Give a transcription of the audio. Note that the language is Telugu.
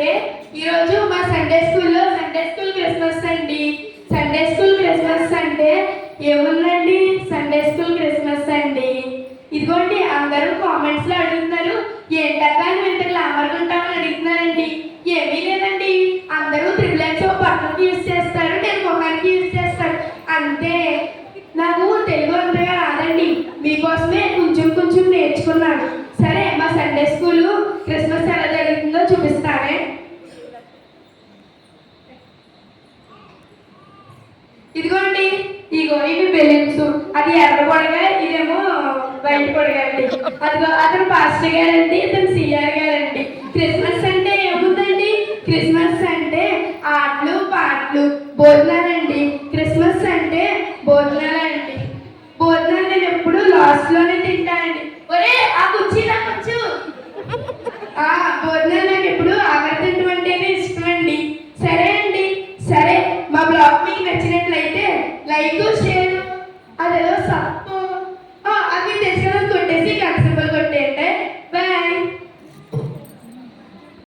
అంటే ఈరోజు మా సండే స్కూల్లో సండే స్కూల్ క్రిస్మస్ అండి. సండే స్కూల్ క్రిస్మస్ అంటే ఏముందండి, సండే స్కూల్ క్రిస్మస్ అండి. ఇదిగోండి అందరూ కామెంట్స్ లో అడుగుతున్నారు, ఏంటక్కా నువ్వు ఇంత గ్లామర్గా ఉంటామని అడుగుతున్నారండి. ఏమీ లేదండి, అందరూ త్రిబులెన్స్ పట్టుకు యూజ్ చేస్తారు, నేను ముఖానికి యూజ్ చేస్తాను అంతే. నాకు తెలుగు అంతగా రాదండి, మీకోసమే కొంచెం కొంచెం నేర్చుకున్నాను. సరే, మా సండే స్కూల్ క్రిస్మస్ ఎలా జరుగుతుందో చూపిస్తానే. ఇదిగోండి, ఇవి బెలూన్స్. అది ఎర్ర పొడగ, ఇదేమో వైట్ పొడగ అండి. అదిగో అతను పాస్టర్ గారండి, ఇతను సిఆర్ గారండి. క్రిస్మస్ అంటే ఏముందండి, క్రిస్మస్ అంటే ఆటలు పాటలు భోజనాలండి. క్రిస్మస్ అంటే భోజనాలండి. భోజనాలు నేను ఎప్పుడు లాస్ట్ లోనే తింటానండి. ఒరే ఆ కుర్చీ నాకొచ్చు. భోజనాలు నాకు ఎప్పుడు ఆఖరి తింటూ అంటేనే ఇష్టం అండి. సరే అండి, సరే, మా బ్లాగ్ మీకు నచ్చినట్లయితే లైక్, షేర్, అదేదో